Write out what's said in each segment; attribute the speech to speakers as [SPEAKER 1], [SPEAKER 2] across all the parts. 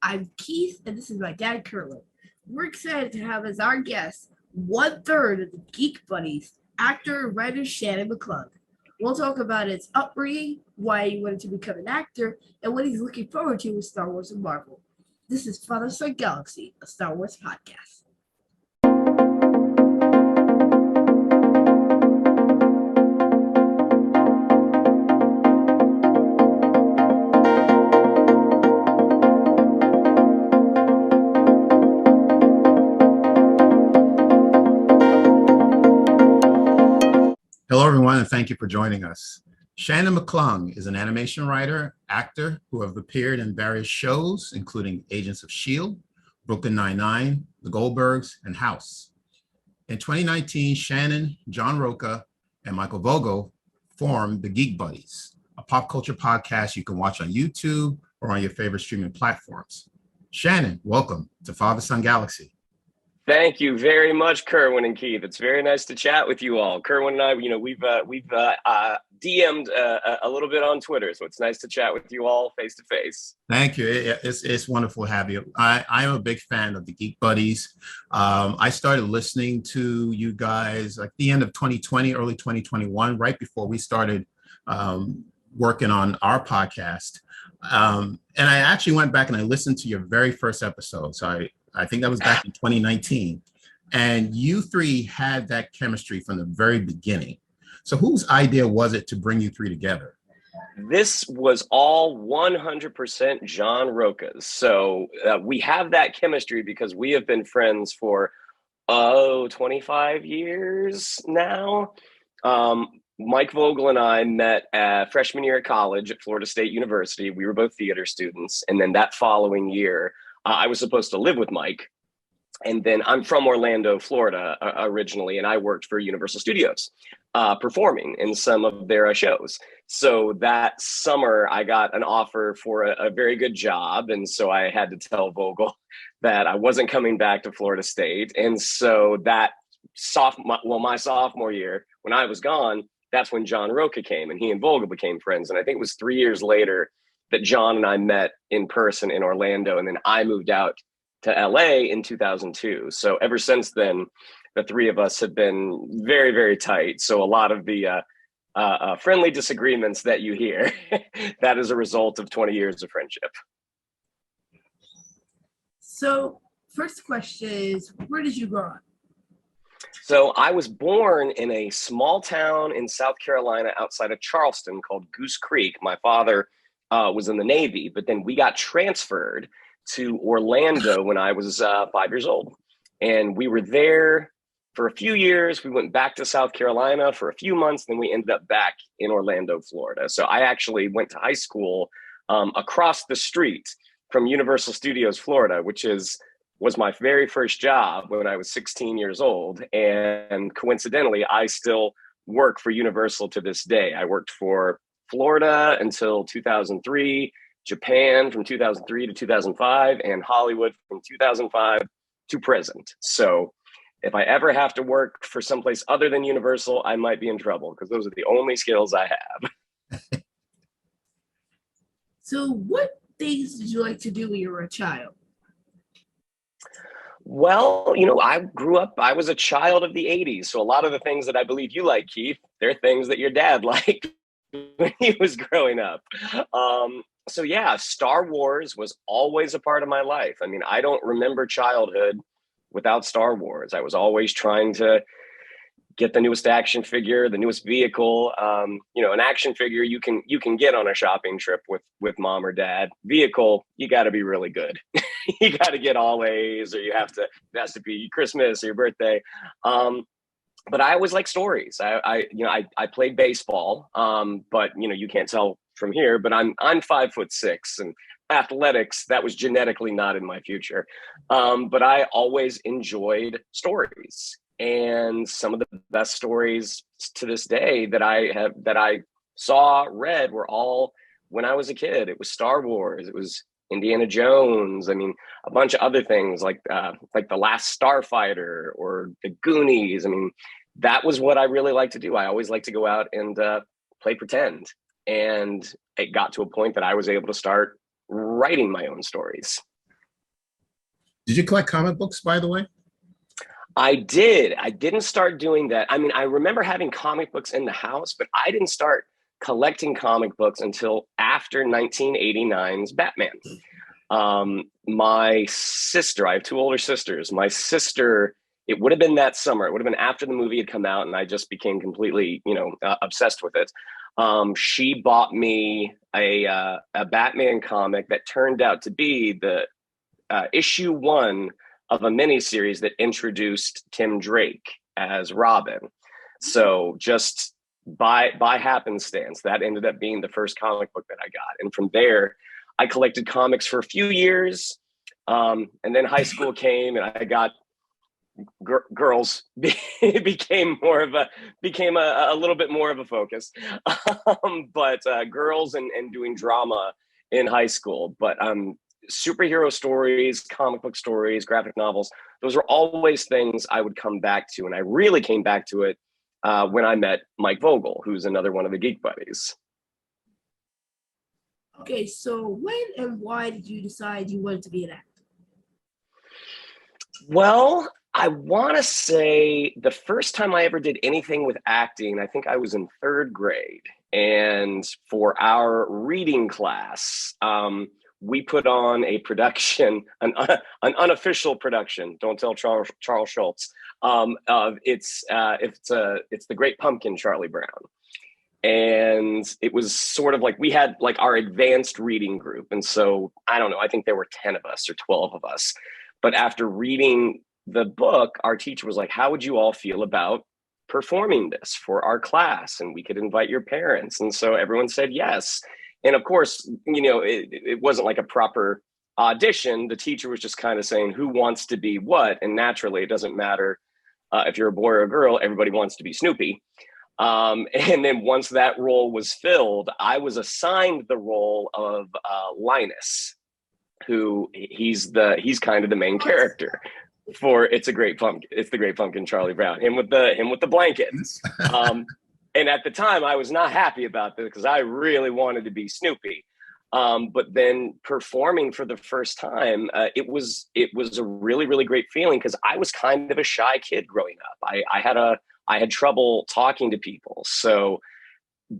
[SPEAKER 1] I'm Keith, and this is my dad, Curlin. We're excited to have as our guest one-third of the Geek Buddies, actor and writer Shannon McClung. We'll talk about his upbringing, why he wanted to become an actor, and what he's looking forward to with Star Wars and Marvel. This is Father-Son Galaxy, a Star Wars podcast.
[SPEAKER 2] Hello, everyone, and thank you for joining us. Shannon McClung is an animation writer, actor who have appeared in various shows, including Agents of S.H.I.E.L.D., Brooklyn Nine-Nine, The Goldbergs, and House. In 2019, Shannon, John Rocha, and Michael Vogel formed the Geek Buddies, a pop culture podcast you can watch on YouTube or on your favorite streaming platforms. Shannon, welcome to Father-Son Galaxy.
[SPEAKER 3] Thank you very much, Kerwin and Keith. It's very nice to chat with you all. Kerwin and I, we've DM'd a little bit on Twitter, so it's nice to chat with you all face to face.
[SPEAKER 2] Thank you. It's wonderful to have you. I am a big fan of the Geek Buddies. I started listening to you guys like the end of 2020, early 2021, right before we started working on our podcast. And I actually went back and I listened to your very first episode. So I think that was back in 2019. And you three had that chemistry from the very beginning. So whose idea was it to bring you three together?
[SPEAKER 3] This was all 100% John Rocha's. So we have that chemistry because we have been friends for, 25 years now. Mike Vogel and I met freshman year at college at Florida State University. We were both theater students. And then that following year, I was supposed to live with Mike. And then I'm from Orlando, Florida, originally, and I worked for Universal Studios, performing in some of their shows. So that summer, I got an offer for a very good job. And so I had to tell Vogel that I wasn't coming back to Florida State. And so that my sophomore year, when I was gone, that's when John Rocha came, and he and Vogel became friends. And I think it was 3 years later that John and I met in person in Orlando, and then I moved out to LA in 2002. So ever since then, the three of us have been very, very tight. So a lot of the friendly disagreements that you hear, that is a result of 20 years of friendship.
[SPEAKER 1] So first question is, where did you grow up?
[SPEAKER 3] So I was born in a small town in South Carolina outside of Charleston called Goose Creek. My father was in the Navy, but then we got transferred to Orlando when I was 5 years old. And we were there for a few years. We went back to South Carolina for a few months, then we ended up back in Orlando, Florida. So I actually went to high school across the street from Universal Studios, Florida, which was my very first job when I was 16 years old. And coincidentally, I still work for Universal to this day. I worked for Florida until 2003, Japan from 2003 to 2005, and Hollywood from 2005 to present. So if I ever have to work for someplace other than Universal, I might be in trouble because those are the only skills I have.
[SPEAKER 1] So what things did you like to do when you were a child?
[SPEAKER 3] Well, I was a child of the 80s. So a lot of the things that I believe you like, Keith, they're things that your dad liked when he was growing up. So yeah, Star Wars was always a part of my life. I mean, I don't remember childhood without Star Wars. I was always trying to get the newest action figure, the newest vehicle. An action figure you can get on a shopping trip with mom or dad. Vehicle, you got to be really good. You got to get all A's, or it has to be Christmas or your birthday. But I always like stories. I played baseball, but you can't tell from here, but I'm 5'6", and athletics, that was genetically not in my future. But I always enjoyed stories, and some of the best stories to this day that I read were all when I was a kid. It was Star Wars. It was Indiana Jones. I mean, a bunch of other things like The Last Starfighter or The Goonies. I mean, that was what I really like to do. I always like to go out and play pretend. And it got to a point that I was able to start writing my own stories.
[SPEAKER 2] Did you collect comic books, by the way?
[SPEAKER 3] I did. I didn't start doing that. I mean, I remember having comic books in the house, but I didn't start collecting comic books until after 1989's Batman. My sister, I have two older sisters. My sister, it would have been that summer. It would have been after the movie had come out, and I just became completely, obsessed with it. She bought me a Batman comic that turned out to be the issue one of a miniseries that introduced Tim Drake as Robin. So just by happenstance, that ended up being the first comic book that I got. And from there, I collected comics for a few years. And then high school came and I got girls became a little bit more of a focus. But girls and doing drama in high school. But superhero stories, comic book stories, graphic novels, those were always things I would come back to. And I really came back to it when I met Mike Vogel, who's another one of the Geek Buddies.
[SPEAKER 1] Okay, so when and why did you decide you wanted to be an actor?
[SPEAKER 3] Well, I want to say the first time I ever did anything with acting, I think I was in third grade. And for our reading class, we put on a production, an unofficial production. Don't tell Charles Schultz. It's the Great Pumpkin, Charlie Brown, and it was sort of like we had like our advanced reading group, and so I don't know. I think there were 10 of us or 12 of us, but after reading the book, our teacher was like, "How would you all feel about performing this for our class? And we could invite your parents." And so everyone said yes. And of course, it wasn't like a proper audition. The teacher was just kind of saying who wants to be what. And naturally, it doesn't matter if you're a boy or a girl, everybody wants to be Snoopy. And then once that role was filled, I was assigned the role of Linus, who he's kind of the main character for It's the Great Pumpkin, Charlie Brown, him with the blanket. And at the time, I was not happy about this because I really wanted to be Snoopy. But then performing for the first time, it was a really, really great feeling because I was kind of a shy kid growing up. I had trouble talking to people. So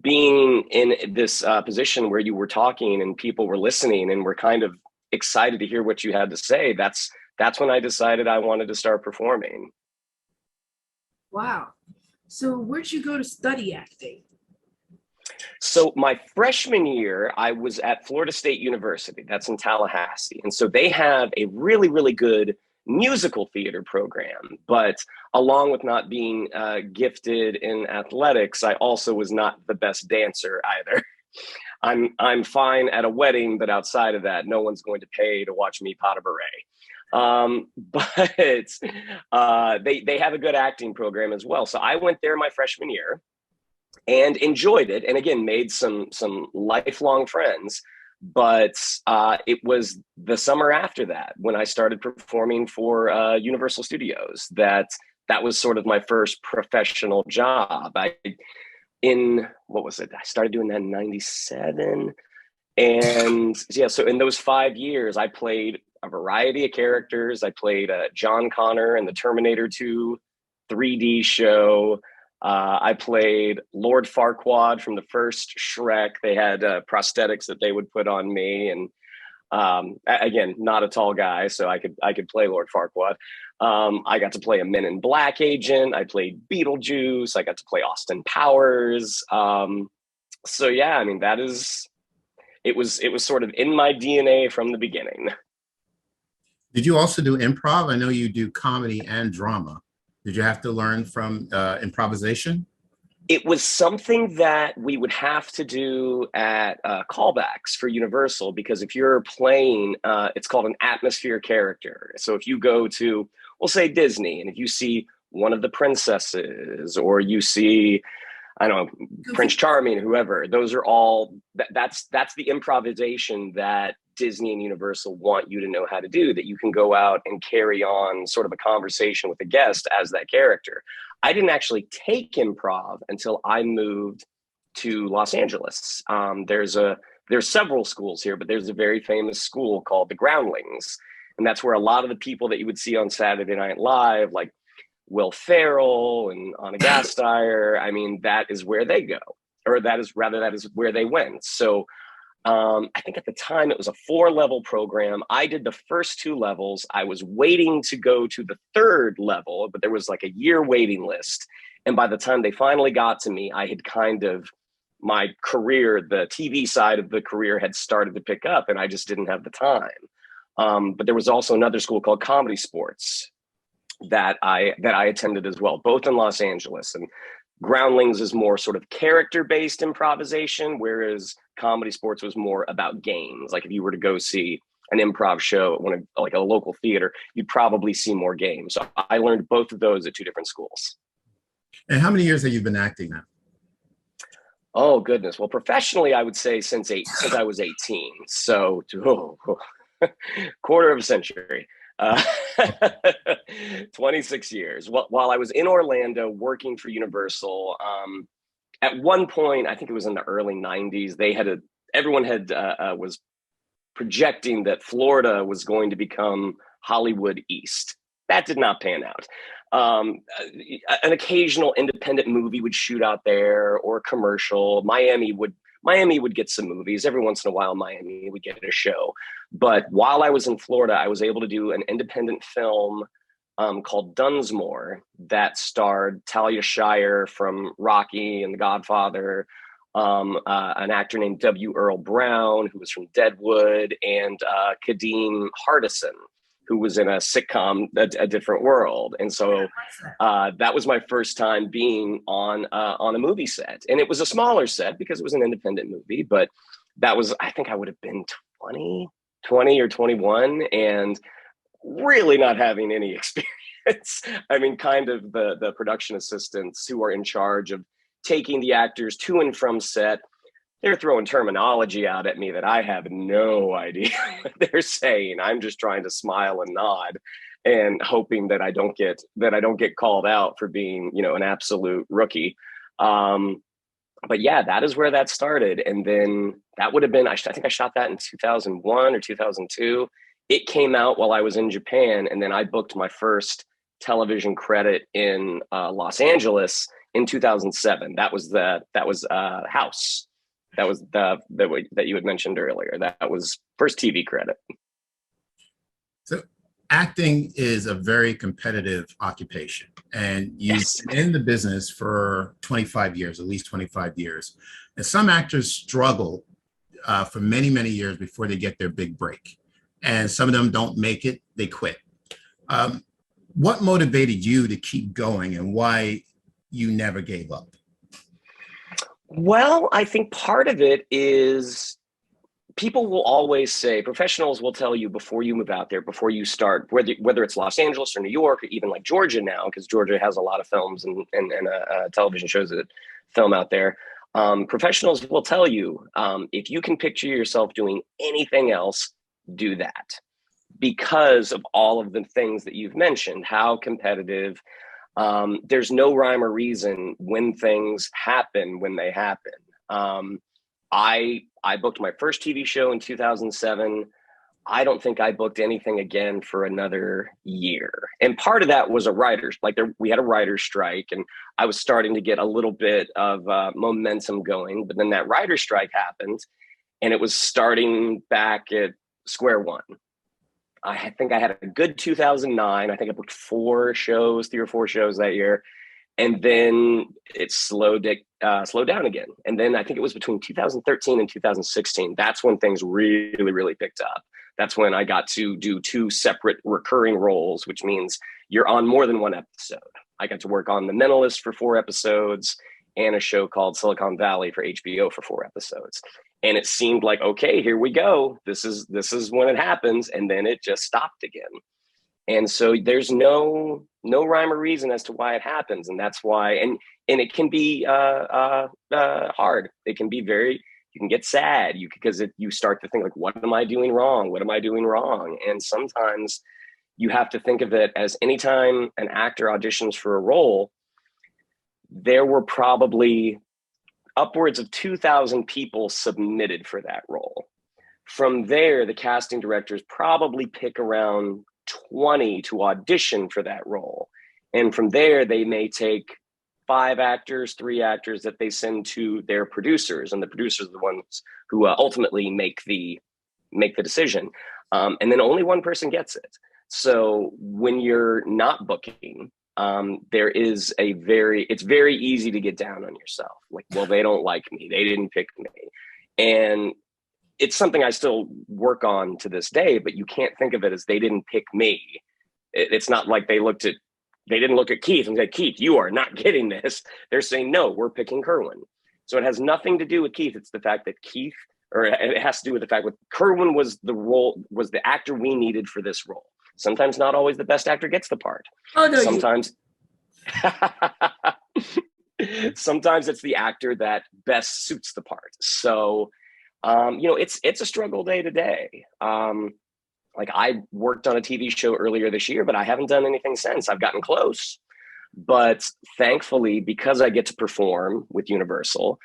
[SPEAKER 3] being in this position where you were talking and people were listening and were kind of excited to hear what you had to say, that's when I decided I wanted to start performing.
[SPEAKER 1] Wow. So where'd you go to study acting?
[SPEAKER 3] So my freshman year, I was at Florida State University. That's in Tallahassee. And so they have a really, really good musical theater program. But along with not being gifted in athletics, I also was not the best dancer either. I'm fine at a wedding, but outside of that, no one's going to pay to watch me pot a beret. But they have a good acting program as well. So I went there my freshman year and enjoyed it. And again, made some lifelong friends. But it was the summer after that when I started performing for Universal Studios that was sort of my first professional job. What was it? I started doing that in 97. And yeah, so in those 5 years, I played a variety of characters. I played John Connor in the Terminator 2 3D show. I played Lord Farquaad from the first Shrek. They had prosthetics that they would put on me. And again, not a tall guy, so I could play Lord Farquaad. I got to play a Men in Black agent. I played Beetlejuice. I got to play Austin Powers. So yeah, I mean, it was sort of in my DNA from the beginning.
[SPEAKER 2] Did you also do improv? I know you do comedy and drama. Did you have to learn from improvisation?
[SPEAKER 3] It was something that we would have to do at callbacks for Universal, because if you're playing, it's called an atmosphere character. So if you go to, we'll say Disney, and if you see one of the princesses, or you see, I don't know, Prince Charming, whoever, those are all, that's the improvisation that Disney and Universal want you to know how to do, that you can go out and carry on sort of a conversation with a guest as that character. I didn't actually take improv until I moved to Los Angeles. There's several schools here, but there's a very famous school called the Groundlings And that's where a lot of the people that you would see on Saturday Night Live, like Will Ferrell and Anna Gasteyer, I mean, that is where they go, or that is where they went. So I think at the time it was a 4-level program. I did the first 2 levels. I was waiting to go to the 3rd level, but there was like a year waiting list. And by the time they finally got to me, I had kind of, my career, the TV side of the career had started to pick up, and I just didn't have the time. But there was also another school called Comedy Sports that I attended as well, both in Los Angeles. And Groundlings is more sort of character-based improvisation, whereas Comedy Sports was more about games. Like if you were to go see an improv show at like a local theater, you'd probably see more games. So I learned both of those at 2 different schools.
[SPEAKER 2] And how many years have you been acting now?
[SPEAKER 3] Oh goodness. Well, professionally, I would say since I was 18. So quarter of a century. 26 years. While I was in Orlando working for Universal, at one point, I think it was in the early 90s, everyone was projecting that Florida was going to become Hollywood East. That did not pan out. An occasional independent movie would shoot out there, or a commercial. Miami would get some movies. Every once in a while, Miami would get a show. But while I was in Florida, I was able to do an independent film called Dunsmore that starred Talia Shire from Rocky and The Godfather, an actor named W. Earl Brown, who was from Deadwood, and Kadeem Hardison, who was in a sitcom, A Different World. And so that was my first time being on a movie set. And it was a smaller set because it was an independent movie, but that was, I think I would have been 20 or 21, and really not having any experience. I mean, kind of the production assistants who are in charge of taking the actors to and from set, they're throwing terminology out at me that I have no idea what they're saying. I'm just trying to smile and nod and hoping that I don't get called out for being, an absolute rookie. But yeah, that is where that started. And then that would have been, I think I shot that in 2001 or 2002. It came out while I was in Japan. And then I booked my first television credit in Los Angeles in 2007. That was House. That was that you had mentioned earlier. That was first TV credit. So
[SPEAKER 2] acting is a very competitive occupation, and you've been in the business for 25 years, at least 25 years. And some actors struggle for many, many years before they get their big break. And some of them don't make it, they quit. What motivated you to keep going, and why you never gave up?
[SPEAKER 3] Well, I think part of it is people will always say, professionals will tell you before you move out there, before you start, whether it's Los Angeles or New York, or even like Georgia now, because Georgia has a lot of films and television shows that film out there. Professionals will tell you, if you can picture yourself doing anything else, do that, because of all of the things that you've mentioned, how competitive. There's no rhyme or reason when things happen when they happen. I booked my first TV show in 2007. I don't think I booked anything again for another year. And part of that was we had a writer's strike, and I was starting to get a little bit of momentum going. But then that writer's strike happened, and it was starting back at square one. I think I had a good 2009. I think I booked 3 or 4 shows that year. And then it slowed down again. And then I think it was between 2013 and 2016. That's when things really, really picked up. That's when I got to do 2 separate recurring roles, which means you're on more than one episode. I got to work on The Mentalist for 4 episodes and a show called Silicon Valley for HBO for 4 episodes. And it seemed like, okay, here we go. This is when it happens. And then it just stopped again. And so there's no rhyme or reason as to why it happens. And that's why, and it can be hard. It can be you can get sad because you start to think like, what am I doing wrong? What am I doing wrong? And sometimes you have to think of it as anytime an actor auditions for a role, there were probably upwards of 2,000 people submitted for that role. From there, the casting directors probably pick around 20 to audition for that role. And from there, they may take 5 actors, 3 actors that they send to their producers, and the producers are the ones who ultimately make the decision. And then only one person gets it. So when you're not booking, it's very easy to get down on yourself. Like, well, they don't like me. They didn't pick me. And it's something I still work on to this day, but you can't think of it as they didn't pick me. It's not like they didn't look at Keith and say, Keith, you are not getting this. They're saying, no, we're picking Kerwin. So it has nothing to do with Keith. It's the fact that it has to do with the fact that Kerwin was the actor we needed for this role. Sometimes not always the best actor gets the part.
[SPEAKER 1] Oh, no,
[SPEAKER 3] sometimes sometimes it's the actor that best suits the part. So it's a struggle day to day. Like, I worked on a TV show earlier this year, but I haven't done anything since. I've gotten close, but thankfully, because I get to perform with Universal,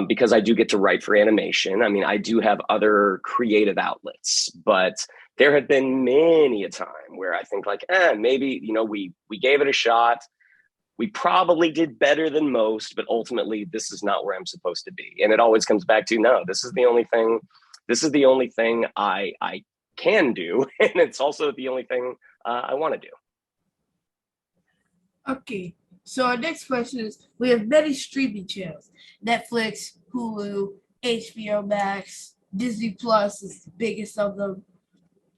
[SPEAKER 3] because I do get to write for animation, I mean, I do have other creative outlets, but there have been many a time where I think like, maybe, we gave it a shot. We probably did better than most, but ultimately this is not where I'm supposed to be. And it always comes back to, no, this is the only thing I can do. And it's also the only thing I want to do.
[SPEAKER 1] Okay. So our next question is, we have many streaming channels: Netflix, Hulu, HBO Max, Disney Plus is the biggest of them.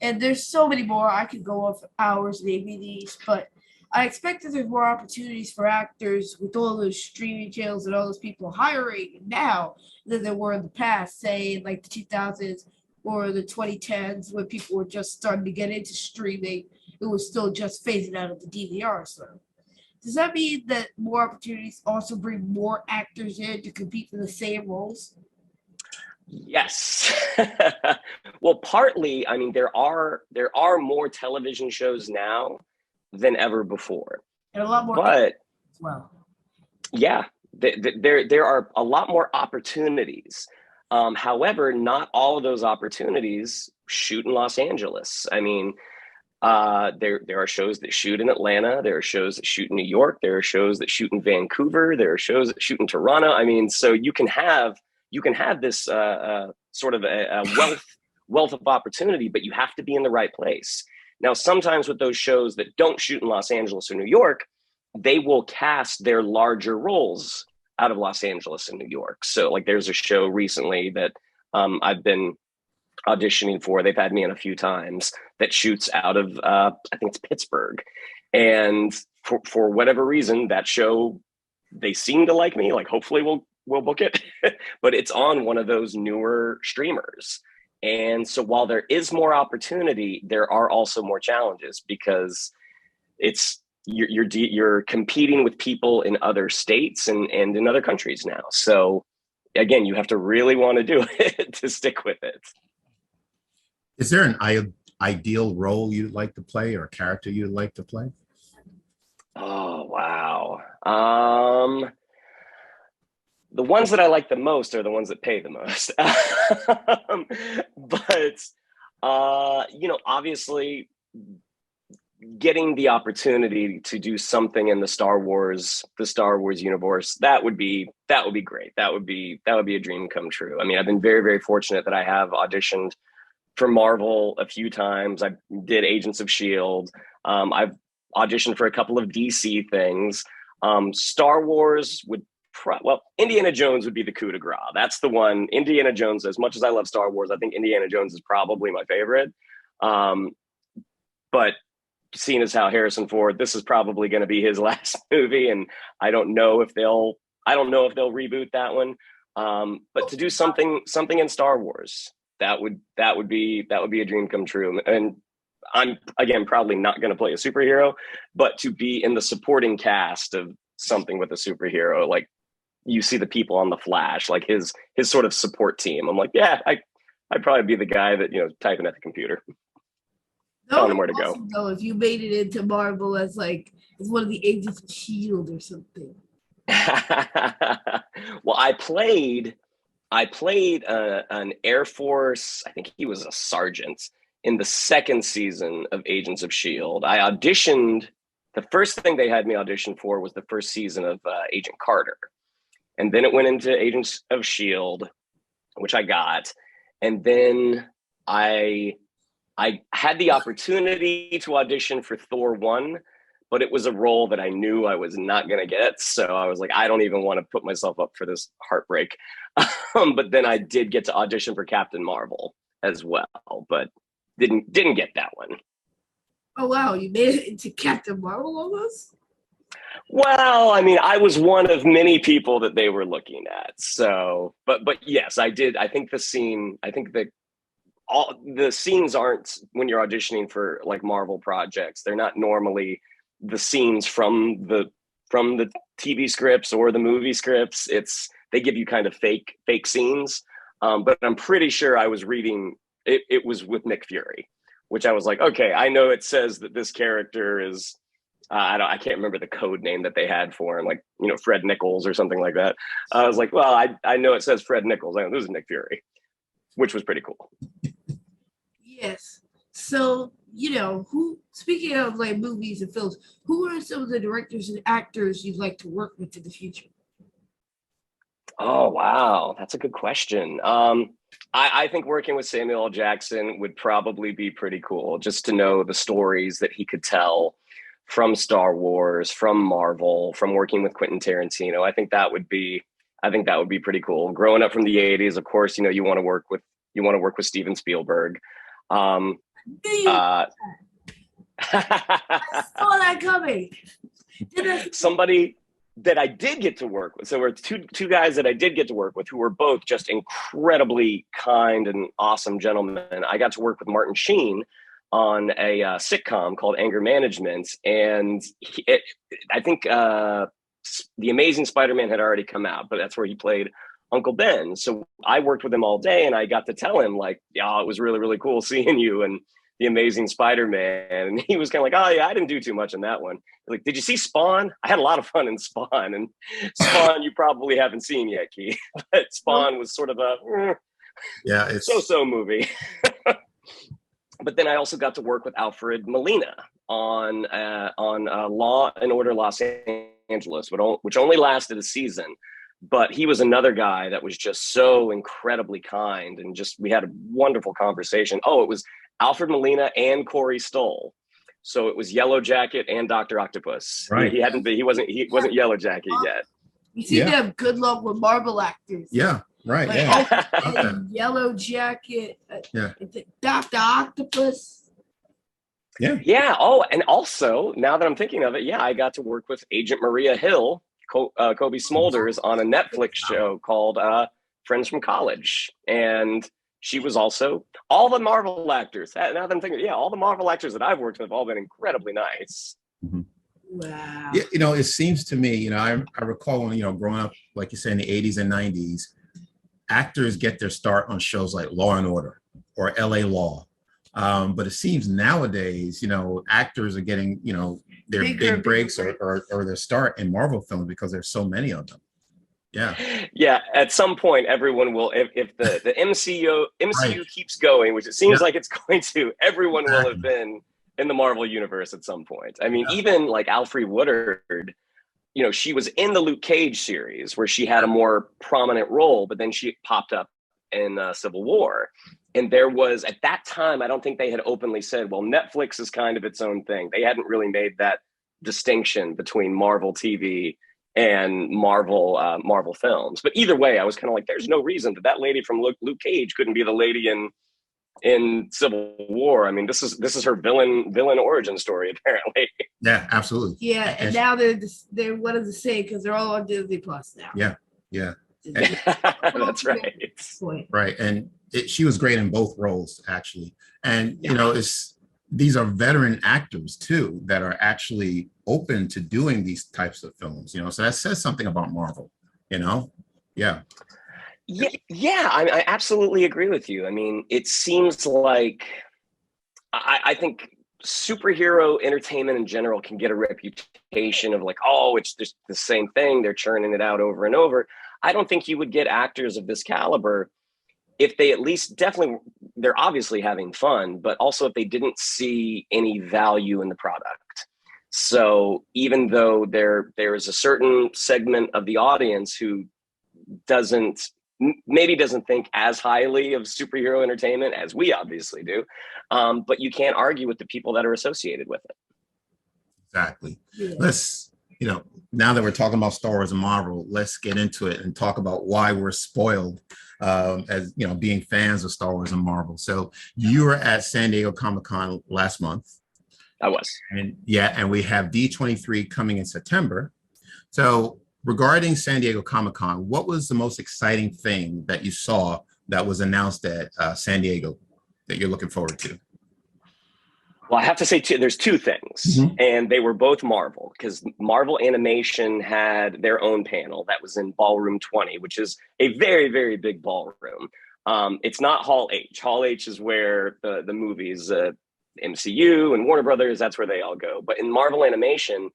[SPEAKER 1] And there's so many more. I could go on for hours naming these, but I expect that there's more opportunities for actors with all those streaming channels and all those people hiring now than there were in the past, say in like the 2000s or the 2010s, when people were just starting to get into streaming. It was still just phasing out of the DVR. So does that mean that more opportunities also bring more actors in to compete for the same roles?
[SPEAKER 3] Yes. Well, partly, I mean, there are more television shows now than ever before,
[SPEAKER 1] And a lot more
[SPEAKER 3] but
[SPEAKER 1] as well.
[SPEAKER 3] yeah, there are a lot more opportunities. However, not all of those opportunities shoot in Los Angeles. I mean, there are shows that shoot in Atlanta. There are shows that shoot in New York. There are shows that shoot in Vancouver. There are shows that shoot in Toronto. I mean, so you can have this sort of a wealth of opportunity, but you have to be in the right place. Now, sometimes with those shows that don't shoot in Los Angeles or New York, they will cast their larger roles out of Los Angeles and New York. So like, there's a show recently that I've been auditioning for. They've had me in a few times, that shoots out of I think it's Pittsburgh. And for whatever reason, that show, they seem to like me. Like, hopefully we'll book it. But it's on one of those newer streamers. And so while there is more opportunity, there are also more challenges, because you're competing with people in other states and in other countries now. So again, you have to really want to do it to stick with it.
[SPEAKER 2] Is there an ideal role you'd like to play, or a character you'd like to play?
[SPEAKER 3] Oh, wow. The ones that I like the most are the ones that pay the most. But obviously, getting the opportunity to do something in the Star Wars universe, that would be great. That would be a dream come true. I mean, I've been very, very fortunate that I have auditioned for Marvel a few times. I did Agents of S.H.I.E.L.D. I've auditioned for a couple of DC things. Star Wars would Indiana Jones would be the coup de grace. That's the one. Indiana Jones, as much as I love Star Wars, I think Indiana Jones is probably my favorite. But seeing as how Harrison Ford, this is probably going to be his last movie, and I don't know if they'll reboot that one. But to do something in Star Wars, that would be a dream come true. And I'm, again, probably not going to play a superhero, but to be in the supporting cast of something with a superhero, like you see the people on The Flash, like his sort of support team. I'm like, yeah, I'd probably be the guy that, typing at the computer. Telling them where to go.
[SPEAKER 1] Though, if you made it into Marvel as one of the Agents of S.H.I.E.L.D. or something.
[SPEAKER 3] Well, I played I played an Air Force, I think he was a sergeant in the second season of Agents of S.H.I.E.L.D. I auditioned, the first thing they had me audition for was the first season of Agent Carter. And then it went into Agents of S.H.I.E.L.D., which I got. And then I had the opportunity to audition for Thor 1, but it was a role that I knew I was not going to get. So I was like, I don't even want to put myself up for this heartbreak. But then I did get to audition for Captain Marvel as well, but didn't get that one.
[SPEAKER 1] Oh, wow. You made it into Captain Marvel almost?
[SPEAKER 3] Well, I mean, I was one of many people that they were looking at. So, but yes, I did. I think the scenes aren't, when you're auditioning for like Marvel projects, they're not normally the scenes from the TV scripts or the movie scripts. They give you kind of fake scenes. But I'm pretty sure I was reading it was with Nick Fury, which I was like, okay, I know it says that this character is I can't remember the code name that they had for him, like, Fred Nichols or something like that. I was like, well, I know it says Fred Nichols. I know this is Nick Fury, which was pretty cool.
[SPEAKER 1] Yes. So, speaking of like movies and films, who are some of the directors and actors you'd like to work with in the future?
[SPEAKER 3] Oh, wow. That's a good question. I think working with Samuel L. Jackson would probably be pretty cool, just to know the stories that he could tell from Star Wars, from Marvel, from working with Quentin Tarantino. I think that would be pretty cool. Growing up from the 80s, of course, you want to work with Steven Spielberg.
[SPEAKER 1] I saw that coming.
[SPEAKER 3] Somebody that I did get to work with. So we're two guys that I did get to work with who were both just incredibly kind and awesome gentlemen. I got to work with Martin Sheen on a sitcom called Anger Management. And I think The Amazing Spider-Man had already come out, but that's where he played Uncle Ben. So I worked with him all day, and I got to tell him, like, yeah, it was really, really cool seeing you and The Amazing Spider-Man. And he was kind of like, oh yeah, I didn't do too much in that one. Like, did you see Spawn? I had a lot of fun in Spawn. And Spawn you probably haven't seen yet, Keith. But Spawn was sort of it's so-so movie. But then I also got to work with Alfred Molina on Law and Order Los Angeles, which only lasted a season. But he was another guy that was just so incredibly kind, and just, we had a wonderful conversation. Oh, it was Alfred Molina and Corey Stoll. So it was Yellow Jacket and Dr. Octopus. Right. He wasn't Yellow Jacket yet.
[SPEAKER 1] You seem to have good luck with Marvel actors.
[SPEAKER 2] Yeah. Right.
[SPEAKER 1] Like Yellow Jacket. Dr. Octopus.
[SPEAKER 2] Yeah.
[SPEAKER 3] Yeah. Oh, and also, now that I'm thinking of it, I got to work with Agent Maria Hill, Kobe Smulders, on a Netflix show called Friends from College. And she was also, all the Marvel actors, now that I'm thinking, all the Marvel actors that I've worked with have all been incredibly nice.
[SPEAKER 2] Mm-hmm.
[SPEAKER 1] Wow.
[SPEAKER 2] Yeah, it seems to me, I recall when, growing up, like you said, in the 80s and 90s, actors get their start on shows like Law and Order or LA Law. But it seems nowadays, actors are getting, their big breaks or their start in Marvel films because there's so many of them. Yeah.
[SPEAKER 3] Yeah. At some point, everyone will, if the MCU right. keeps going, which it seems like it's going to, everyone will have been in the Marvel universe at some point. I mean, even like Alfre Woodard, she was in the Luke Cage series where she had a more prominent role, but then she popped up in Civil War. And there was, at that time, I don't think they had openly said, well, Netflix is kind of its own thing. They hadn't really made that distinction between Marvel TV and Marvel films. But either way, I was kind of like, there's no reason that lady from Luke Cage couldn't be the lady in Civil War. I mean, this is her villain origin story, apparently.
[SPEAKER 2] Yeah, absolutely.
[SPEAKER 1] Yeah, and now they're what does it say? Because they're all on Disney Plus now.
[SPEAKER 2] Yeah.
[SPEAKER 3] That's right.
[SPEAKER 2] Right, and she was great in both roles, actually. And these are veteran actors too that are actually open to doing these types of films. So that says something about Marvel. Yeah.
[SPEAKER 3] I absolutely agree with you. I mean, it seems like I think superhero entertainment in general can get a reputation of like, oh, it's just the same thing. They're churning it out over and over. I don't think you would get actors of this caliber if they at least definitely, they're obviously having fun, but also if they didn't see any value in the product. So even though there is a certain segment of the audience who maybe doesn't think as highly of superhero entertainment as we obviously do, but you can't argue with the people that are associated with it.
[SPEAKER 2] Exactly. Let's, now that we're talking about Star Wars and Marvel, let's get into it and talk about why we're spoiled as being fans of Star Wars and Marvel. So you were at San Diego Comic-Con last month.
[SPEAKER 3] I was.
[SPEAKER 2] And we have D23 coming in September. So regarding San Diego Comic-Con, what was the most exciting thing that you saw that was announced at San Diego that you're looking forward to?
[SPEAKER 3] Well, I have to say there's two things, and they were both Marvel, because Marvel Animation had their own panel that was in Ballroom 20, which is a very, very big ballroom. It's not Hall H. Hall H is where the movies, MCU and Warner Brothers, that's where they all go. But in Marvel Animation,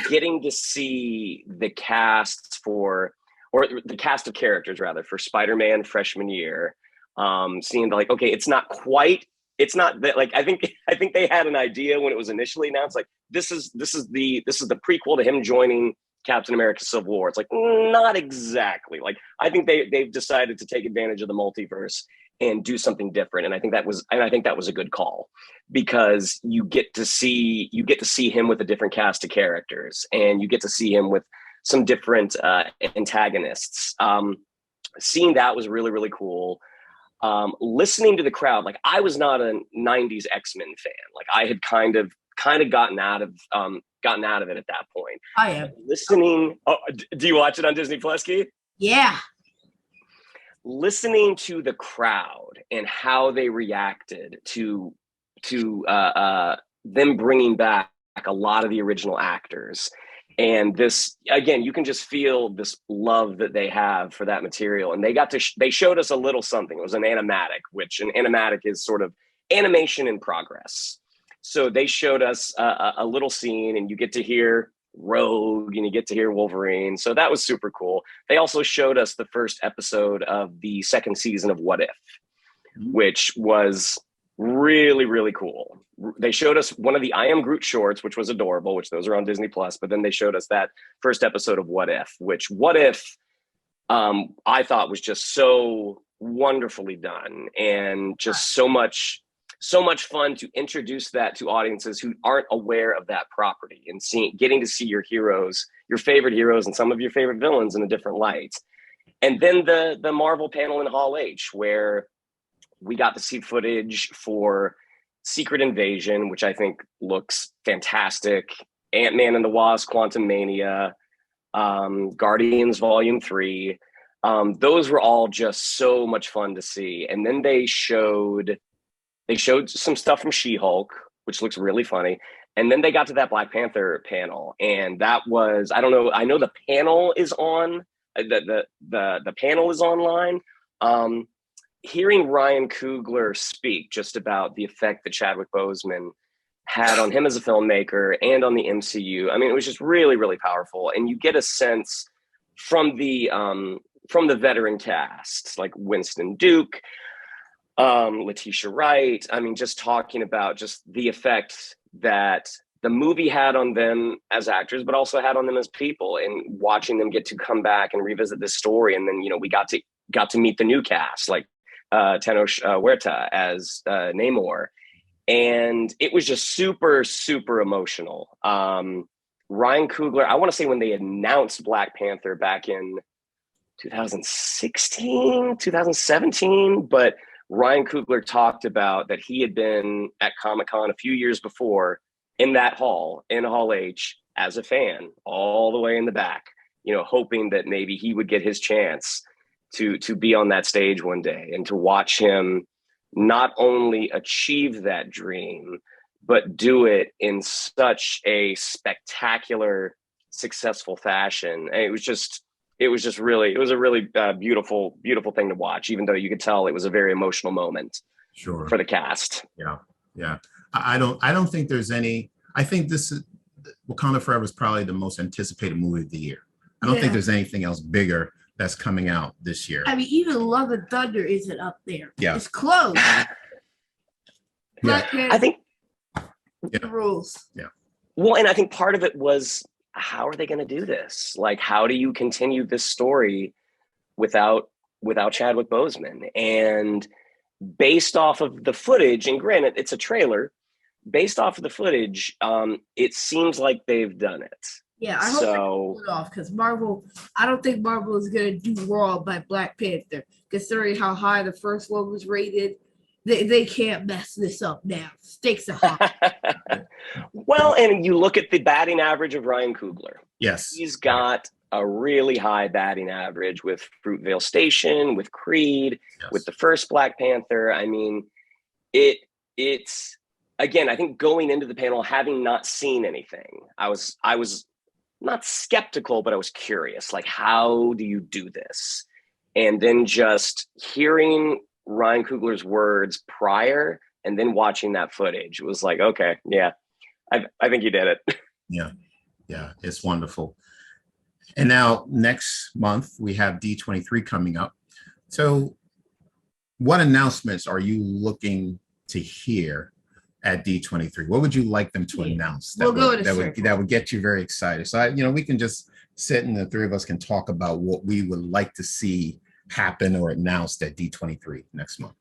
[SPEAKER 3] getting to see the cast or the cast of characters rather for Spider-Man freshman year, seeing like, okay, it's not that, like, I think they had an idea when it was initially announced, like this is the prequel to him joining Captain America Civil War. It's like, not exactly. Like, I think they've decided to take advantage of the multiverse and do something different. And I think that was a good call, because you get to see him with a different cast of characters, and you get to see him with some different antagonists. Seeing that was really, really cool. Listening to the crowd, like, I was not a 90s X-Men fan. Like, I had kind of gotten out of it at that point.
[SPEAKER 1] I am
[SPEAKER 3] listening. Oh, do you watch it on Disney Plus, Keith?
[SPEAKER 1] Yeah.
[SPEAKER 3] Listening to the crowd and how they reacted to them bringing back a lot of the original actors. And this, again, you can just feel this love that they have for that material. And they showed us a little something. It was an animatic, which an animatic is sort of animation in progress. So they showed us a little scene, and you get to hear Rogue and you get to hear Wolverine. So that was super cool. They also showed us the first episode of the second season of What If, which was really, really cool. They showed us one of the I Am Groot shorts, which was adorable, which those are on Disney Plus. But then they showed us that first episode of What If, I thought was just so wonderfully done, and just so much fun to introduce that to audiences who aren't aware of that property, and getting to see your heroes, your favorite heroes, and some of your favorite villains in a different light. And then the Marvel panel in Hall H, where we got to see footage for Secret Invasion, which I think looks fantastic, Ant-Man and the Wasp, Quantumania, Guardians Volume 3. Those were all just so much fun to see. And then they showed some stuff from She-Hulk, which looks really funny. And then they got to that Black Panther panel, and that was, I don't know, I know the panel is on, the panel is online. Hearing Ryan Coogler speak just about the effect that Chadwick Boseman had on him as a filmmaker and on the MCU, I mean, it was just really, really powerful. And you get a sense from the veteran cast, like Winston Duke, Letitia Wright. I mean, just talking about just the effect that the movie had on them as actors, but also had on them as people, and watching them get to come back and revisit this story. And then, we got to meet the new cast, like Tenoch Huerta as Namor. And it was just super, super emotional. Ryan Coogler, I want to say when they announced Black Panther back in 2016, 2017, but Ryan Coogler talked about that he had been at Comic-Con a few years before in that hall, in Hall H, as a fan, all the way in the back, hoping that maybe he would get his chance to be on that stage one day, and to watch him not only achieve that dream, but do it in such a spectacular, successful fashion. And it was a really beautiful thing to watch, even though you could tell it was a very emotional moment for the cast.
[SPEAKER 2] Yeah. I don't think there's any, I think this is, Wakanda Forever is probably the most anticipated movie of the year. I don't think there's anything else bigger that's coming out this year.
[SPEAKER 1] I mean, even Love and Thunder isn't up there.
[SPEAKER 2] Yeah.
[SPEAKER 1] It's close. Black Panther,
[SPEAKER 3] I think
[SPEAKER 1] the rules.
[SPEAKER 2] Yeah.
[SPEAKER 3] Well, and I think part of it was, how are they going to do this? Like, how do you continue this story without Chadwick Boseman? And based off of the footage, and granted, it's a trailer, based off of the footage, it seems like they've done it.
[SPEAKER 1] Yeah, I hope they pull it off, because Marvel, I don't think Marvel is going to do Raw by Black Panther, considering how high the first one was rated. They can't mess this up now. Stakes are high.
[SPEAKER 3] Well, and you look at the batting average of Ryan Coogler.
[SPEAKER 2] Yes.
[SPEAKER 3] He's got a really high batting average with Fruitvale Station, with Creed,
[SPEAKER 2] Yes.
[SPEAKER 3] with the first Black Panther. I mean, it's again, I think going into the panel, having not seen anything, I was not skeptical, but I was curious, like, how do you do this? And then just hearing Ryan Coogler's words prior and then watching that footage, it was like, okay, yeah, I think you did it.
[SPEAKER 2] Yeah, it's wonderful. And now next month we have D23 coming up. So what announcements are you looking to hear at D23? What would you like them to announce that would get you very excited? So we can just sit and the three of us can talk about what we would like to see happen or announced at D23 next month.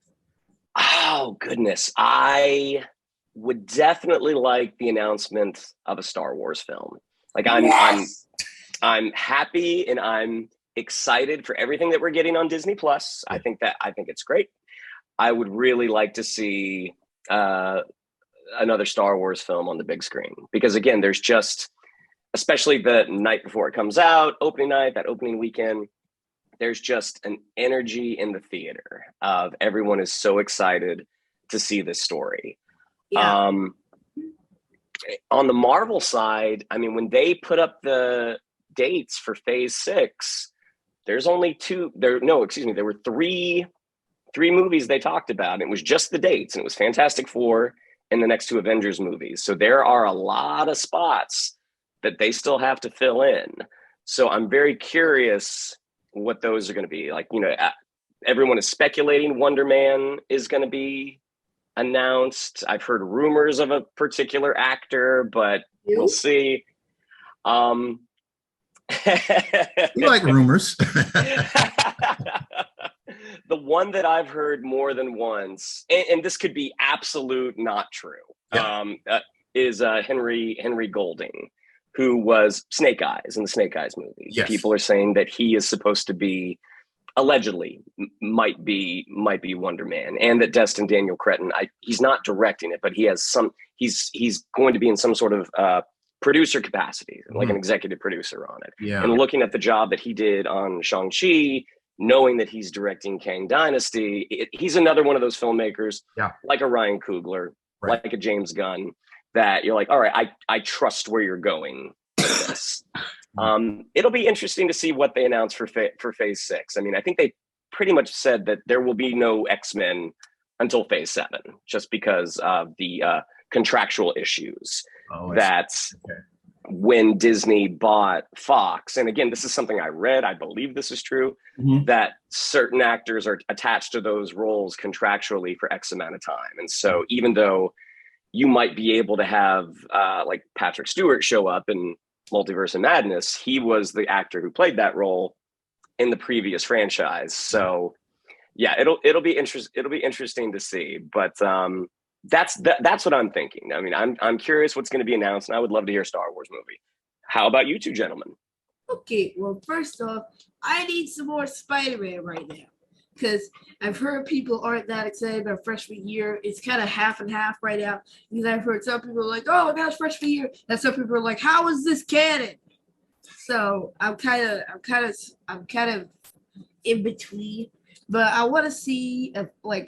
[SPEAKER 3] Oh goodness, I would definitely like the announcement of a Star Wars film. Like, I'm happy and I'm excited for everything that we're getting on Disney Plus. I think it's great. I would really like to see another Star Wars film on the big screen, because again, there's just, especially the night before it comes out, opening night, that opening weekend, there's just an energy in the theater of everyone is so excited to see this story.
[SPEAKER 1] Yeah.
[SPEAKER 3] On the Marvel side, I mean, when they put up the dates for Phase 6, there's only there were three movies they talked about. It was just the dates, and it was Fantastic Four and the next two Avengers movies. So there are a lot of spots that they still have to fill in. So I'm very curious what those are going to be. Like, everyone is speculating Wonder Man is going to be announced. I've heard rumors of a particular actor, but we'll see.
[SPEAKER 2] You like rumors.
[SPEAKER 3] The one that I've heard more than once, and this could be absolute not true, is Henry Golding, who was Snake Eyes in the Snake Eyes movie.
[SPEAKER 2] Yes. People
[SPEAKER 3] are saying that he is supposed to be, allegedly, might be Wonder Man, and that Destin Daniel Cretton, he's not directing it, but he has he's going to be in some sort of producer capacity, like an executive producer on it.
[SPEAKER 2] Yeah.
[SPEAKER 3] And looking at the job that he did on Shang-Chi, knowing that he's directing Kang Dynasty, he's another one of those filmmakers, like a Ryan Coogler, like a James Gunn, that you're like, all right, I trust where you're going with this. It'll be interesting to see what they announce for Phase 6. I mean, I think they pretty much said that there will be no X-Men until Phase 7, just because of the contractual issues. When Disney bought Fox, and again, this is something I read, I believe this is true, that certain actors are attached to those roles contractually for X amount of time. And so even though you might be able to have like Patrick Stewart show up in Multiverse of Madness, he was the actor who played that role in the previous franchise. So yeah, it'll be interesting to see, but that's what I'm thinking. I mean, I'm curious what's going to be announced, and I would love to hear a Star Wars movie. How about you two gentlemen?
[SPEAKER 1] Okay, well, first off, I need some more Spider-Man right now, because I've heard people aren't that excited about freshman year. It's kind of half and half right now, because I've heard some people are like, oh my gosh, freshman year, and some people are like, how is this canon? So I'm kind of in between, but I want to see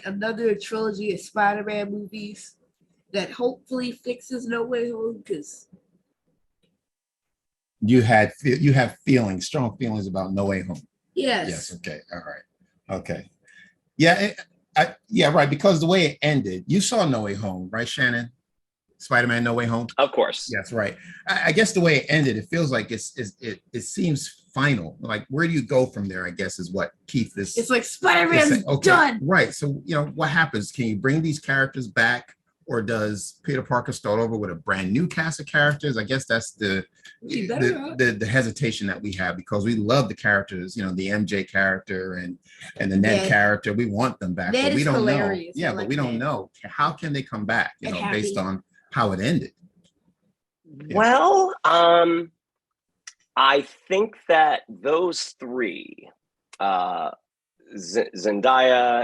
[SPEAKER 1] another trilogy of Spider-Man movies that hopefully fixes No Way Home, because
[SPEAKER 2] you have strong feelings about No Way Home.
[SPEAKER 1] Yes.
[SPEAKER 2] Okay. All right. Okay. Yeah. Right. Because the way it ended, you saw No Way Home, right, Shannon? Spider-Man No Way Home.
[SPEAKER 3] Of course.
[SPEAKER 2] Yes. Right. I guess the way it ended, it feels like it seems final? Like, where do you go from there? I guess is what Keith is.
[SPEAKER 1] It's like Spider-Man's
[SPEAKER 2] okay,
[SPEAKER 1] done.
[SPEAKER 2] Right. So, what happens? Can you bring these characters back, or does Peter Parker start over with a brand new cast of characters? I guess that's the hesitation that we have, because we love the characters, the MJ character and the Ned character. We want them back, but we don't know. Yeah, but we don't know. How can they come back, based on how it ended?
[SPEAKER 3] Yeah. Well, I think that those three, Zendaya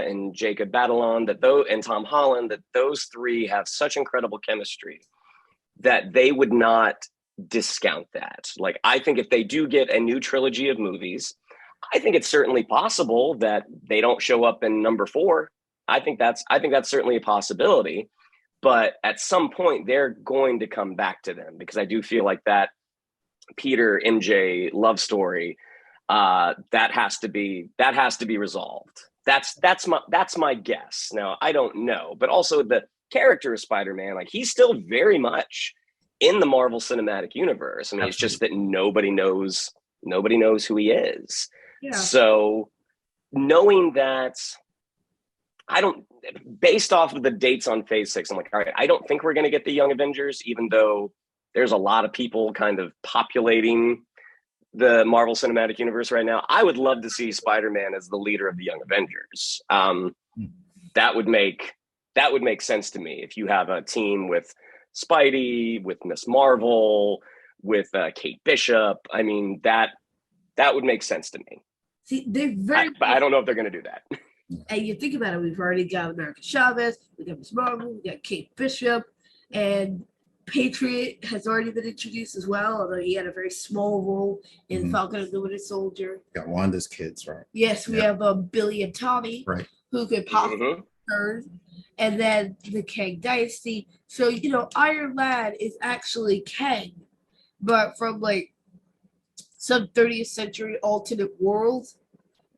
[SPEAKER 3] and Jacob Batalon, and Tom Holland, that those three have such incredible chemistry that they would not discount that. Like, I think if they do get a new trilogy of movies, I think it's certainly possible that they don't show up in number 4. I think that's certainly a possibility. But at some point, they're going to come back to them, because I do feel like that Peter MJ love story, that has to be resolved. That's my guess. Now, I don't know, but also the character of Spider-Man, like, he's still very much in the Marvel Cinematic Universe. I mean, It's just that nobody knows who he is. Yeah. So knowing that, based off of the dates on Phase 6, I'm like, all right, I don't think we're going to get the Young Avengers, even though there's a lot of people kind of populating the Marvel Cinematic Universe right now. I would love to see Spider-Man as the leader of the Young Avengers. That would make sense to me. If you have a team with Spidey, with Miss Marvel, with Kate Bishop, I mean, that would make sense to me.
[SPEAKER 1] See,
[SPEAKER 3] but I don't know if they're going to do that.
[SPEAKER 1] And you think about it, we've already got America Chavez, we got Miss Marvel, we got Kate Bishop, and Patriot has already been introduced as well, although he had a very small role in Falcon and the Winter Soldier.
[SPEAKER 2] Got Wanda's kids, right?
[SPEAKER 1] Yes, we have Billy and Tommy,
[SPEAKER 2] right,
[SPEAKER 1] who could possibly return, and then the Kang Dynasty. So, Iron Lad is actually Kang, but from like some 30th century alternate world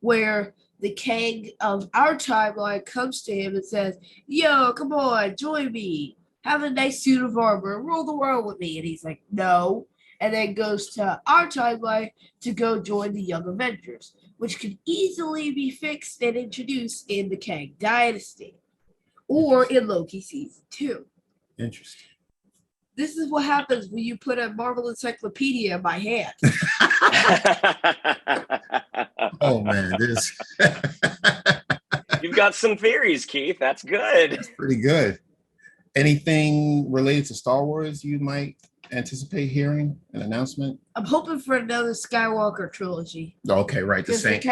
[SPEAKER 1] where the Kang of our timeline comes to him and says, "Yo, come on, join me. Have a nice suit of armor. Rule the world with me." And he's like, "No." And then goes to our timeline to go join the Young Avengers, which could easily be fixed and introduced in the Kang Dynasty or in Loki Season 2.
[SPEAKER 2] Interesting.
[SPEAKER 1] This is what happens when you put a Marvel encyclopedia in my hand.
[SPEAKER 2] Oh, man.
[SPEAKER 3] You've got some theories, Keith. That's good.
[SPEAKER 2] That's pretty good. Anything related to Star Wars you might anticipate hearing an announcement?
[SPEAKER 1] I'm hoping for another Skywalker trilogy.
[SPEAKER 2] Okay, right. The same.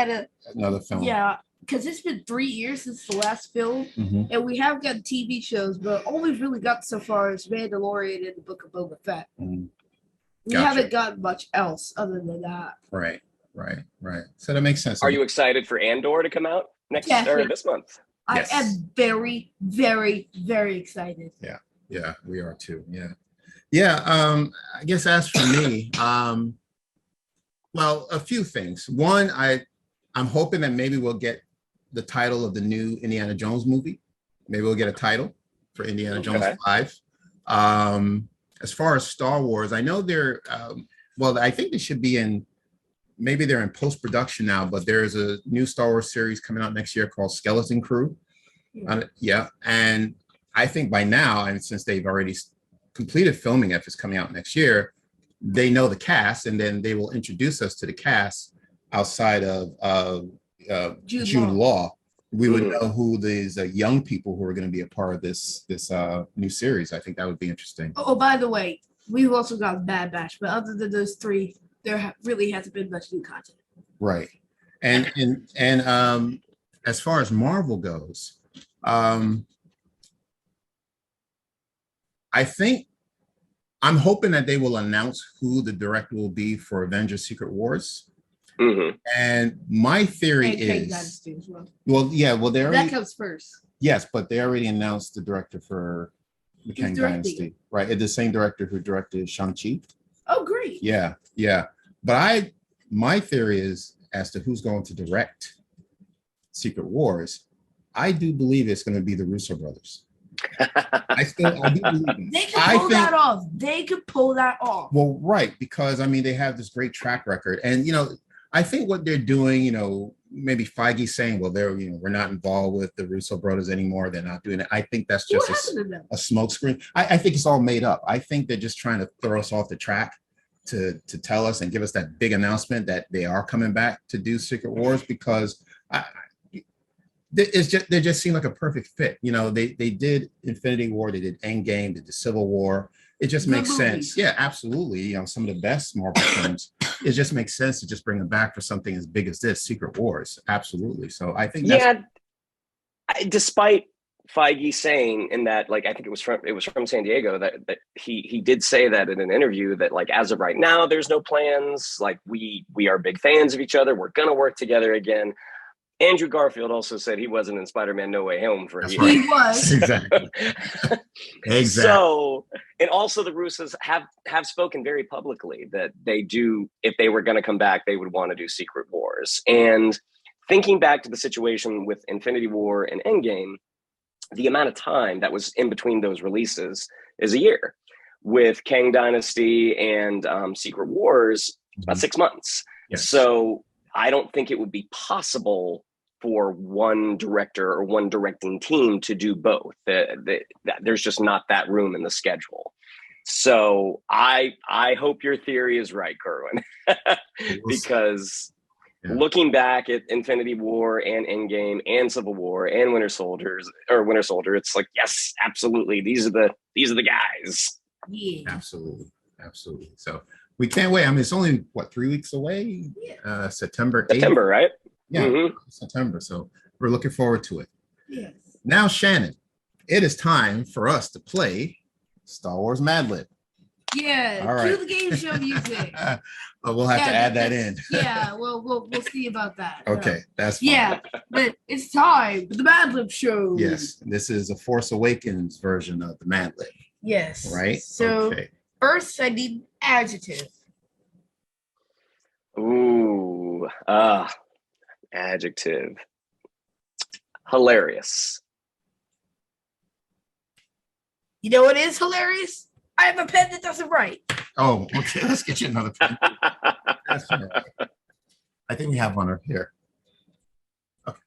[SPEAKER 2] Another film.
[SPEAKER 1] Yeah, because it's been 3 years since the last film, and we have gotten TV shows, but all we've really got so far is Mandalorian and the Book of Boba Fett. We haven't gotten much else other than that.
[SPEAKER 2] Right. So that makes sense.
[SPEAKER 3] Are you excited for Andor to come out this month?
[SPEAKER 1] Yes. I am very, very, very excited.
[SPEAKER 2] Yeah, we are too. Yeah. I guess as for me, well, a few things. One, I'm hoping that maybe we'll get the title of the new Indiana Jones movie. Maybe we'll get a title for Indiana Jones 5. As far as Star Wars, I know they're, I think they should be maybe they're in post-production now, but there's a new Star Wars series coming out next year called Skeleton Crew. And I think by now, and since they've already completed filming, if it's coming out next year, they know the cast, and then they will introduce us to the cast outside of Jude Law. We would know who these young people who are going to be a part of this new series. I think that would be interesting.
[SPEAKER 1] Oh, by the way, we've also got Bad Batch, but other than those three, there really hasn't been much new content.
[SPEAKER 2] Right. And as far as Marvel goes, I think I'm hoping that they will announce who the director will be for Avengers Secret Wars. And my theory is, that
[SPEAKER 1] comes first.
[SPEAKER 2] Yes, but they already announced the director for the Kang Dynasty, right? The same director who directed Shang-Chi.
[SPEAKER 1] Oh, great.
[SPEAKER 2] Yeah. But my theory is as to who's going to direct Secret Wars. I do believe it's going to be the Russo brothers. I do believe
[SPEAKER 1] they can pull that off. They could pull that off.
[SPEAKER 2] Well, right, because I mean they have this great track record, and I think what they're doing, maybe Feige saying, well, we're not involved with the Russo brothers anymore. They're not doing it. I think that's just a smoke screen. I think it's all made up. I think they're just trying to throw us off the track to tell us and give us that big announcement that they are coming back to do Secret Wars, because they just seem like a perfect fit. They did Infinity War, they did Endgame, they did Civil War. It just makes sense. Yeah, absolutely. Some of the best Marvel films. It just makes sense to just bring them back for something as big as this, Secret Wars. Absolutely. So I think
[SPEAKER 3] despite Feige saying in that, like, I think it was from San Diego that he did say that in an interview that, like, as of right now, there's no plans. Like, we are big fans of each other. We're gonna work together again. Andrew Garfield also said he wasn't in Spider-Man No Way Home for a year.
[SPEAKER 1] Right. He was.
[SPEAKER 2] Exactly. Exactly.
[SPEAKER 3] So, and also the Russos have spoken very publicly that they do, if they were going to come back, they would want to do Secret Wars. And thinking back to the situation with Infinity War and Endgame, the amount of time that was in between those releases is a year. With Kang Dynasty and Secret Wars, about 6 months.
[SPEAKER 2] Yes.
[SPEAKER 3] So I don't think it would be possible for one director or one directing team to do both. There's just not that room in the schedule. So I hope your theory is right, Kerwin, because looking back at Infinity War and Endgame and Civil War and Winter Soldier, it's like, yes, absolutely. These are the guys.
[SPEAKER 1] Yeah.
[SPEAKER 2] Absolutely. So we can't wait. I mean, it's only 3 weeks away. September 8th.
[SPEAKER 3] September, right?
[SPEAKER 2] Yeah, September. So we're looking forward to it.
[SPEAKER 1] Yes.
[SPEAKER 2] Now, Shannon, it is time for us to play Star Wars Mad Lib.
[SPEAKER 1] Yeah.
[SPEAKER 2] All right.
[SPEAKER 1] Cue the game show music.
[SPEAKER 2] We'll have to add that in.
[SPEAKER 1] Yeah. We'll see about that.
[SPEAKER 2] Okay, that's fine.
[SPEAKER 1] Yeah, but it's time for the Mad Lib show.
[SPEAKER 2] Yes, this is a Force Awakens version of the Mad Lib.
[SPEAKER 1] Yes.
[SPEAKER 2] Right.
[SPEAKER 1] So first, I need an adjective.
[SPEAKER 3] Ooh. Adjective. Hilarious.
[SPEAKER 1] You know what is hilarious? I have a pen that doesn't write.
[SPEAKER 2] Oh, okay. Let's get you another pen. I think we have one up here. Okay.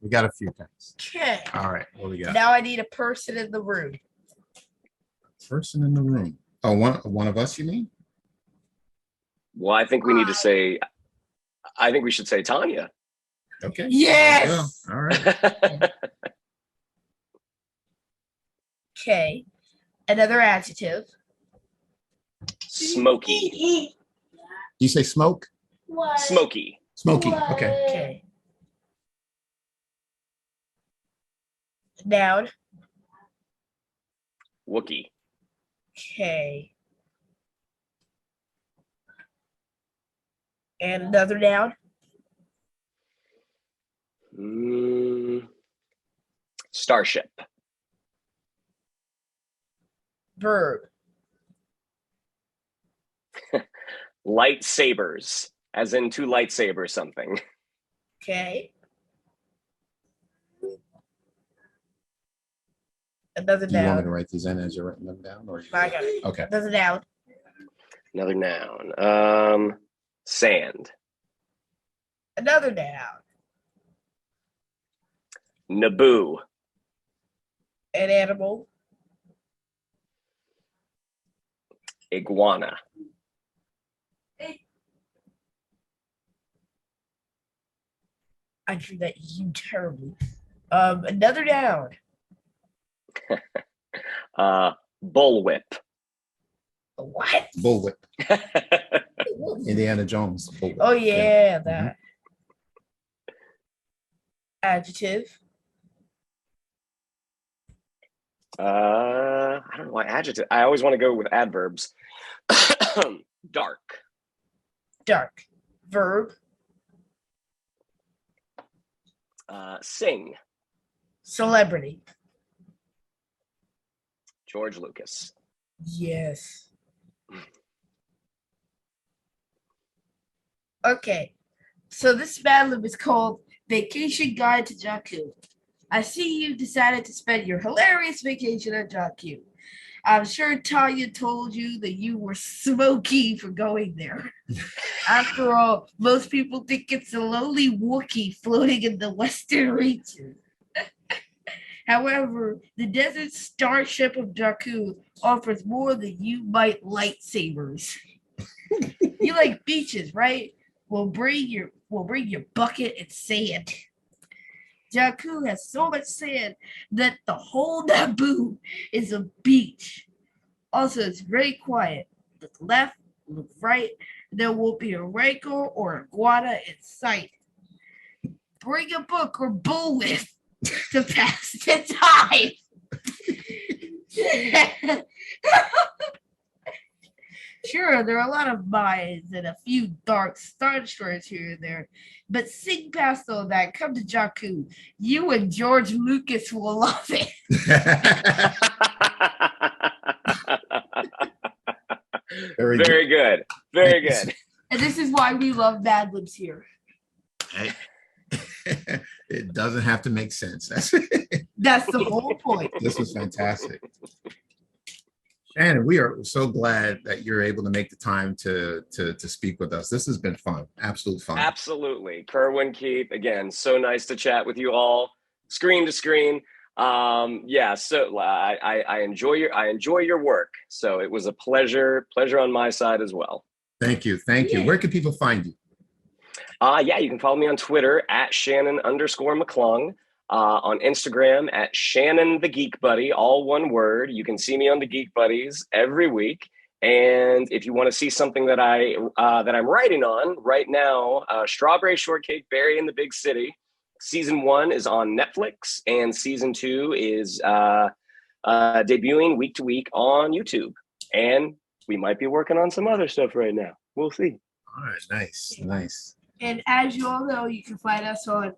[SPEAKER 2] We got a few pens.
[SPEAKER 1] Okay.
[SPEAKER 2] All right. What we got?
[SPEAKER 1] Now I need a person in the room.
[SPEAKER 2] Person in the room. Oh, one of us, you mean?
[SPEAKER 3] Well, I think we need to say, I think we should say Tanya.
[SPEAKER 2] Okay.
[SPEAKER 1] Yes.
[SPEAKER 2] All right.
[SPEAKER 1] Okay. Another adjective.
[SPEAKER 3] Smoky.
[SPEAKER 2] You say smoke?
[SPEAKER 1] What?
[SPEAKER 3] Smoky.
[SPEAKER 2] Smoky.
[SPEAKER 1] What?
[SPEAKER 2] Okay.
[SPEAKER 1] Okay. Noun.
[SPEAKER 3] Wookie.
[SPEAKER 1] Okay. And another noun.
[SPEAKER 3] Starship.
[SPEAKER 1] Verb.
[SPEAKER 3] Lightsabers, as in two lightsabers something.
[SPEAKER 1] Okay. Another
[SPEAKER 2] Do you want me
[SPEAKER 1] noun.
[SPEAKER 2] to write these in as you're writing them down? Or
[SPEAKER 1] I got it.
[SPEAKER 2] Okay.
[SPEAKER 1] Another noun.
[SPEAKER 3] Another noun. Sand.
[SPEAKER 1] Another noun.
[SPEAKER 3] Naboo.
[SPEAKER 1] An animal.
[SPEAKER 3] Iguana.
[SPEAKER 1] I drew that you terribly. Another noun.
[SPEAKER 3] Bullwhip.
[SPEAKER 1] What?
[SPEAKER 2] Bullwhip. Indiana Jones. Bullwhip.
[SPEAKER 1] Oh yeah, that. Adjective.
[SPEAKER 3] I don't know why adjective. I always want to go with adverbs. Dark.
[SPEAKER 1] Dark. Verb.
[SPEAKER 3] Sing.
[SPEAKER 1] Celebrity.
[SPEAKER 3] George Lucas.
[SPEAKER 1] Yes. Okay. So this Mad Lib is called Vacation Guide to Jakku. I see you decided to spend your hilarious vacation at Jakku. I'm sure Tanya told you that you were smoky for going there. After all, most people think it's a lowly Wookiee floating in the western reaches. However, the desert starship of Jakku offers more than you might lightsabers. You like beaches, right? We'll bring your bucket and sand. Jakku has so much sand that the whole Naboo is a beach. Also, it's very quiet. Look left, look right. There won't be a rancor or a iguana in sight. Bring a book or bullwhip to pass the time. Sure, there are a lot of mines and a few dark Star Destroyers here and there, but sing past all that. Come to Jakku. You and George Lucas will love it.
[SPEAKER 3] Very good. Very good.
[SPEAKER 1] And this is why we love Mad Libs here.
[SPEAKER 2] It doesn't have to make sense.
[SPEAKER 1] That's the whole point.
[SPEAKER 2] This was fantastic. Shannon, we are so glad that you're able to make the time to speak with us. This has been fun. Absolute fun.
[SPEAKER 3] Absolutely. Kerwin, Keith, again, so nice to chat with you all, screen to screen. Yeah, so I enjoy your work. So it was a pleasure on my side as well.
[SPEAKER 2] Thank you. Yeah. Where can people find you?
[SPEAKER 3] Yeah, you can follow me on Twitter at Shannon_McClung. On Instagram at Shannon the Geek Buddy, all one word. You can see me on the Geek Buddies every week. And if you want to see something that I'm writing on right now, Strawberry Shortcake Berry in the Big City. Season 1 is on Netflix, and Season 2 is debuting week to week on YouTube. And we might be working on some other stuff right now. We'll see.
[SPEAKER 2] All right, nice.
[SPEAKER 1] And as you all know, you can find us on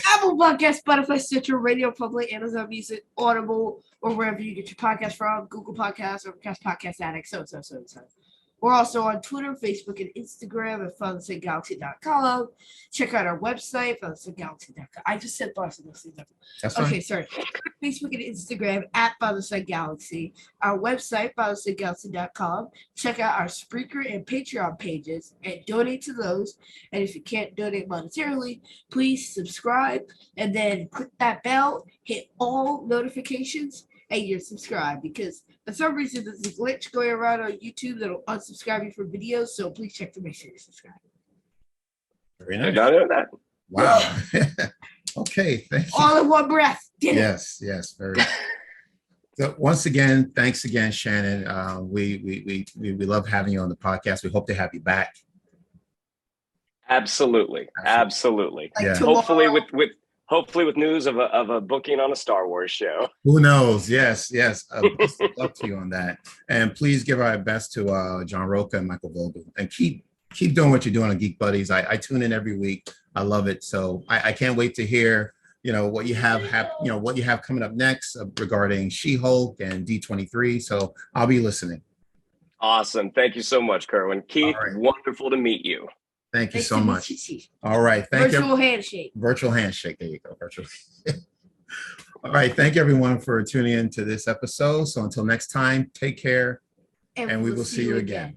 [SPEAKER 1] Apple Podcasts, Spotify, Stitcher, Radio Public, Amazon Music, Audible, or wherever you get your podcast from, Google Podcasts, Overcast, Podcast Addict, so. We're also on Twitter, Facebook, and Instagram at FatherSonGalaxy.com. Check out our website, FatherSonGalaxy.com. I just said Boston.
[SPEAKER 2] That's
[SPEAKER 1] okay,
[SPEAKER 2] fine.
[SPEAKER 1] Sorry. Facebook and Instagram at FatherSonGalaxy. Our website, FatherSonGalaxy.com. Check out our Spreaker and Patreon pages and donate to those. And if you can't donate monetarily, please subscribe and then click that bell, hit all notifications, and you're subscribed, because for some reason there's a glitch going around on YouTube that'll unsubscribe you from videos, so please check to make sure you're subscribed.
[SPEAKER 2] Very nice.
[SPEAKER 3] I got it. That.
[SPEAKER 2] Wow. Okay, thank you.
[SPEAKER 1] All in one breath.
[SPEAKER 2] Yes, very. So once again, thanks again, Shannon. We love having you on the podcast. We hope to have you back.
[SPEAKER 3] Absolutely. Like
[SPEAKER 2] yeah.
[SPEAKER 3] Hopefully with news of a booking on a Star Wars show.
[SPEAKER 2] Who knows? Yes. Best of luck to you on that. And please give our best to John Rocha and Michael Vogel. And keep doing what you're doing on Geek Buddies. I tune in every week. I love it. So I can't wait to hear what you have coming up next regarding She-Hulk and D23. So I'll be listening.
[SPEAKER 3] Awesome. Thank you so much, Kerwin. Keith, right. Wonderful to meet you.
[SPEAKER 2] Thank you so much. All right.
[SPEAKER 1] Virtual handshake.
[SPEAKER 2] Virtual handshake. There you go. Virtual. All right. Thank you, everyone, for tuning in to this episode. So until next time, take care, and we will see you again.